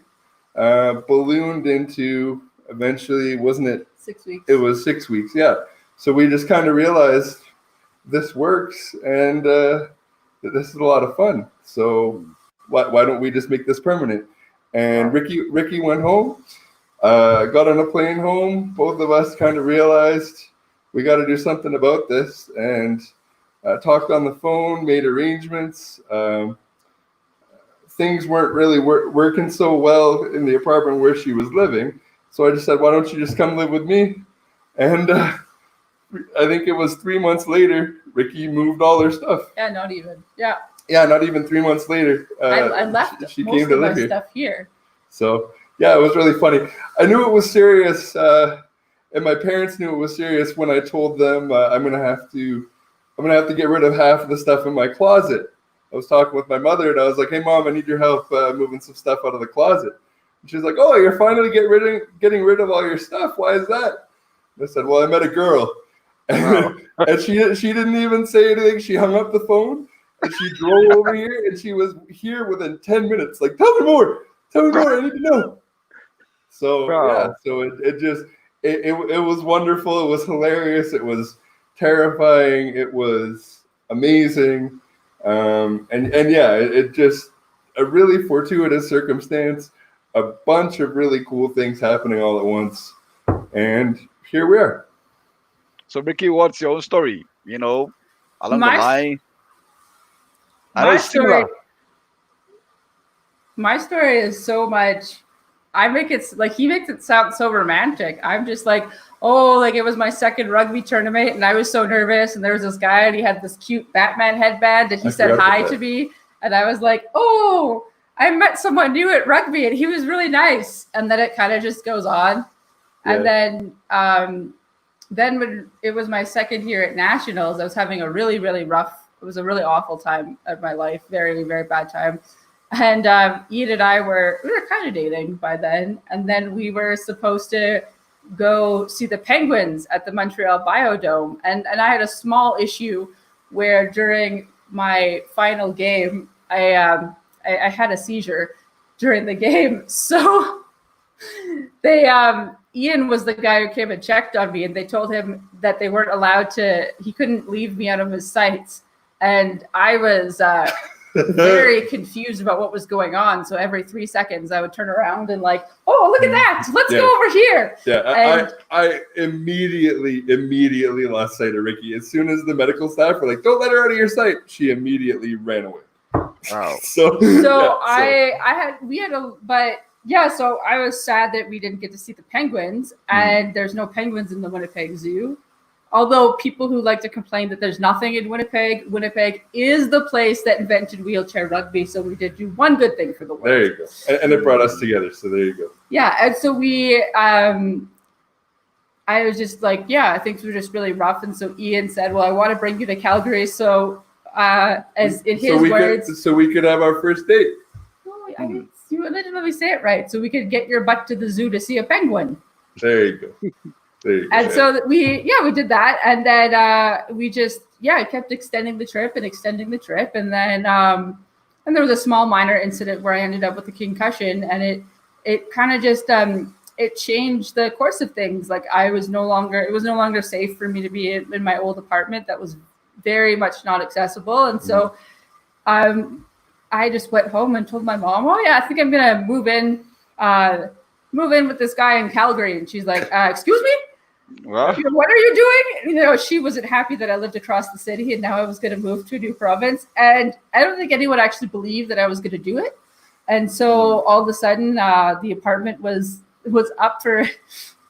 ballooned into eventually, wasn't it? 6 weeks. It was 6 weeks, yeah. So we just kind of realized this works and that this is a lot of fun. So why don't we just make this permanent? And Ricky went home, got on a plane home. Both of us kind of realized we got to do something about this, and talked on the phone, made arrangements. Things weren't really working so well in the apartment where she was living. So I just said, why don't you just come live with me? And I think it was 3 months later, Ricky moved all her stuff. Yeah, not even. Yeah. Yeah, not even 3 months later. I left she most came to of my live here. stuff here. So yeah, it was really funny. I knew it was serious, and my parents knew it was serious when I told them I'm gonna have to get rid of half of the stuff in my closet. I was talking with my mother, and I was like, "Hey, Mom, I need your help moving some stuff out of the closet." And she's like, "Oh, you're finally getting rid of all your stuff. Why is that?" And I said, "Well, I met a girl." Wow. And she didn't even say anything. She hung up the phone and she drove over here, and she was here within 10 minutes. Like, tell me more. I need to know. So Wow. yeah, so it was wonderful. It was hilarious. It was terrifying. It was amazing. And yeah, it just a really fortuitous circumstance. A bunch of really cool things happening all at once, and here we are. So, Ricky, what's your own story? Along the My- line. I know My it's similar. My story is so much. I make it like he makes it sound so romantic. I'm just like, oh, like it was my second rugby tournament, and I was so nervous. And there was this guy, and he had this cute Batman headband, and he said hi to me, and I was like, oh, I met someone new at rugby, and he was really nice. And then it kind of just goes on, and then when it was my second year at nationals, I was having a really, really rough. It was a really awful time of my life, very, very bad time. And Ian and I were kind of dating by then, and then we were supposed to go see the Penguins at the Montreal Biodome, and I had a small issue where during my final game, I had a seizure during the game, so they Ian was the guy who came and checked on me, and they told him that they weren't allowed to. He couldn't leave me out of his sights, and I was. Very confused about what was going on. So every 3 seconds I would turn around and like, oh, look at that. Let's go over here. Yeah, I immediately lost sight of Ricky. As soon as the medical staff were like, don't let her out of your sight, she immediately ran away. Wow. So so I was sad that we didn't get to see the penguins, and there's no penguins in the Winnipeg Zoo. Although people who like to complain that there's nothing in Winnipeg, Winnipeg is the place that invented wheelchair rugby. So we did do one good thing for the world. There you go. And it brought us together. So there you go. Yeah. And so I was just like, yeah, things were just really rough. And so Ian said, well, I want to bring you to Calgary. So as in his words. So we could have our first date. Oh, you let me say it right. So we could get your butt to the zoo to see a penguin. There you go. And so we did that, and then we just kept extending the trip, and then and there was a small minor incident where I ended up with a concussion, and it kind of just it changed the course of things. Like it was no longer safe for me to be in my old apartment that was very much not accessible, and so I just went home and told my mom, oh yeah, I think I'm gonna move in with this guy in Calgary, and she's like, excuse me. Well, what are you doing? She wasn't happy that I lived across the city and now I was going to move to a new province. And I don't think anyone actually believed that I was going to do it. And so all of a sudden, the apartment was up for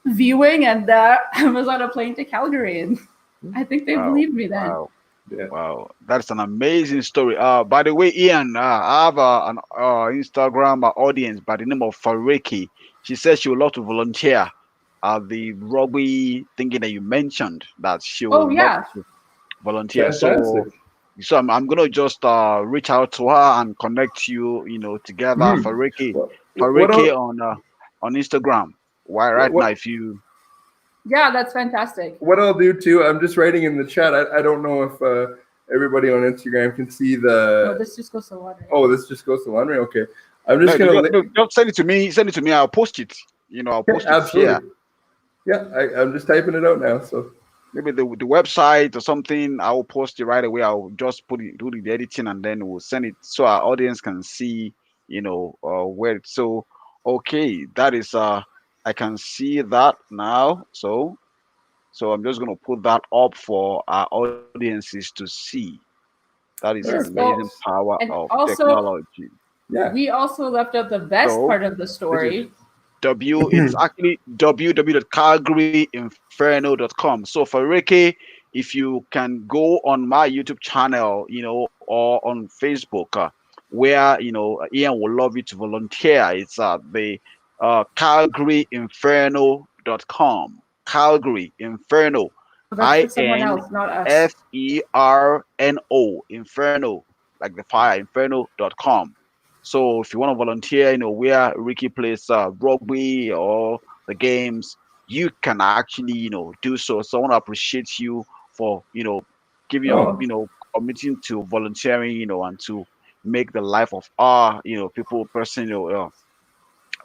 viewing, and I was on a plane to Calgary. And I think they believed me then. Wow. Yeah. Wow, that's an amazing story. By the way, Ian, I have an Instagram audience by the name of Fariki. She says she would love to volunteer. The rugby thinking that you mentioned that she will love to volunteer. Fantastic. So I'm gonna just reach out to her and connect you, together. Fariki on on Instagram. Why right now? What If you Yeah, that's fantastic. what I'll do too, I'm just writing in the chat. I don't know if everybody on Instagram can see No, the. this just goes to water. Oh, this just goes to laundry. Okay, I'm just no, gonna. no, just send it to me. Send it to me. I'll post it. I'll Yeah, post it here. absolutely. Yeah, I'm just typing it out now. So Maybe the website or something. I will post it right away. I'll just put it, do the editing, and then we'll send it so our audience can see. Where it's so. Okay, that is I can see that now. So I'm just gonna put that up for our audiences to see. That is the Yes. amazing Oh, perfect. power and of also technology. Yeah. we also left out the best So part of the this is story. it's actually www.calgaryinferno.com. So for Ricky, if you can go on my YouTube channel, or on Facebook, where Ian will love you to volunteer. It's the calgaryinferno.com. Calgary Inferno. So that's for someone else, not us. Inferno, Inferno, like the fire, inferno.com. So if you want to volunteer, where Ricky plays rugby or the games, you can actually, do so. So I want to appreciate you for, giving up, Oh, committing to volunteering, and to make the life of our, person,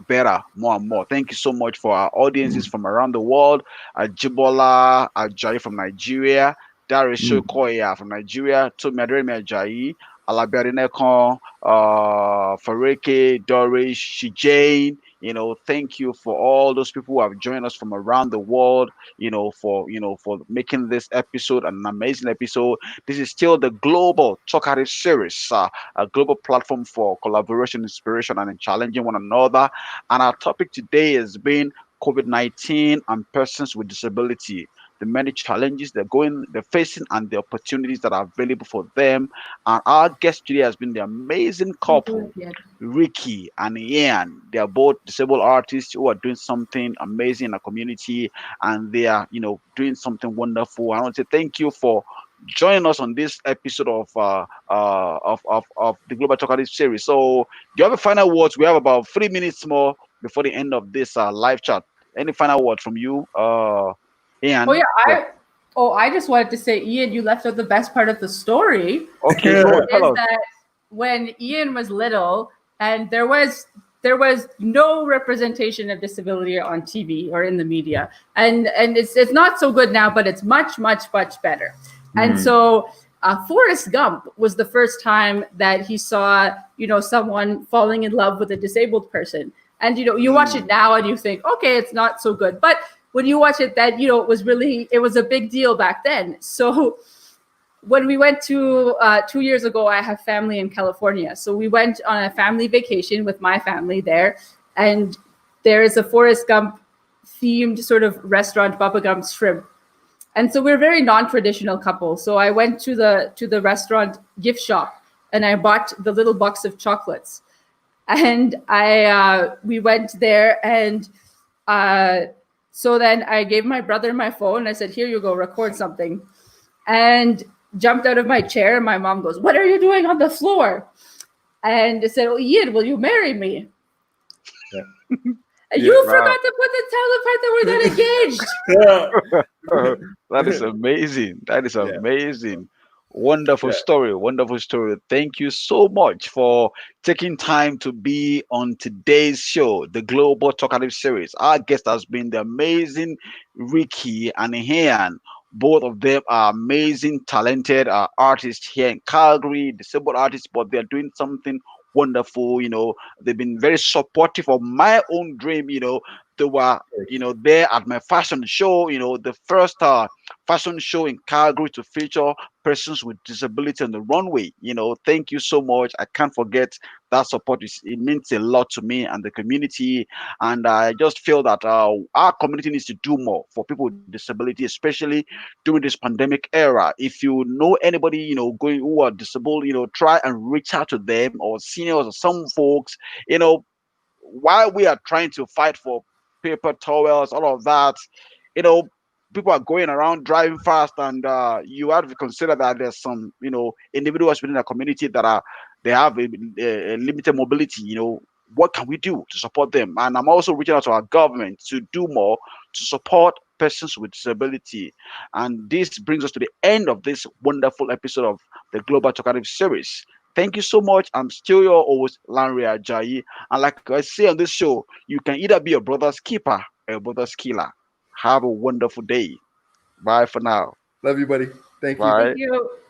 better more and more. Thank you so much for our audiences from around the world. Ajibola Ajayi from Nigeria, Dare mm. Shokoya from Nigeria, Tomi Aderemi Ajayi, Alabiarinekon, Fareke, Doris, Shijane. Thank you for all those people who have joined us from around the world. For making this episode an amazing episode. This is still the Global Talkative Series, a global platform for collaboration, inspiration, and challenging one another. And our topic today has been COVID-19 and persons with disability, the many challenges they're facing, and the opportunities that are available for them. And our guest today has been the amazing We'll do it couple, at the end. Ricky and Ian. They are both disabled artists who are doing something amazing in the community, and they are, doing something wonderful. I want to say thank you for joining us on this episode of the Global Talkative series. So, do you have a final words? We have about 3 minutes more before the end of this live chat. Any final words from you, Oh Ian? yeah, Yeah. I just wanted to say, Ian, you left out the best part of the story. Okay, go on. Tell Is us. that when Ian was little and there was no representation of disability on TV or in the media, and it's not so good now, but it's much better. And so Forrest Gump was the first time that he saw someone falling in love with a disabled person. And you watch it now and you think, okay, it's not so good, but when you watch it then it was a big deal back then. So when we went to 2 years ago, I have family in California. So we went on a family vacation with my family there. And there is a Forrest Gump themed sort of restaurant, Bubba Gump Shrimp. And so we're a very non-traditional couple. So I went to the restaurant gift shop and I bought the little box of chocolates. And we went there and so then I gave my brother my phone. I said, here you go, record something. And jumped out of my chair. And my mom goes, what are you doing on the floor? And I said, oh, Ian, will you marry me? Yeah. And Yeah, you Wow. forgot to put the tell part that we're not engaged. That is amazing. That is Yeah. amazing. Wonderful Yeah. story. Wonderful story. Thank you so much for taking time to be on today's show, the Global Talkative Series. Our guest has been the amazing Ricky and Ian. Both of them are amazing, talented artists here in Calgary, disabled artists, but they're doing something wonderful. They've been very supportive of my own dream. They were, there at my fashion show, the first fashion show in Calgary to feature persons with disability on the runway. Thank you so much. I can't forget that support. It means a lot to me and the community. And I just feel that our community needs to do more for people with disability, especially during this pandemic era. If you know anybody, going who are disabled, try and reach out to them, or seniors or some folks, you know, while we are trying to fight for paper towels, all of that, you know, people are going around driving fast, and you have to consider that there's some, individuals within the community that are they have a limited mobility. what can we do to support them? And I'm also reaching out to our government to do more to support persons with disability. And this brings us to the end of this wonderful episode of the Global Talkative series. Thank you so much. I'm still your host, Lanre Ajayi. And like I say on this show, you can either be your brother's keeper or your brother's killer. Have a wonderful day. Bye for now. Love you, buddy. Thank you. Thank Bye. you.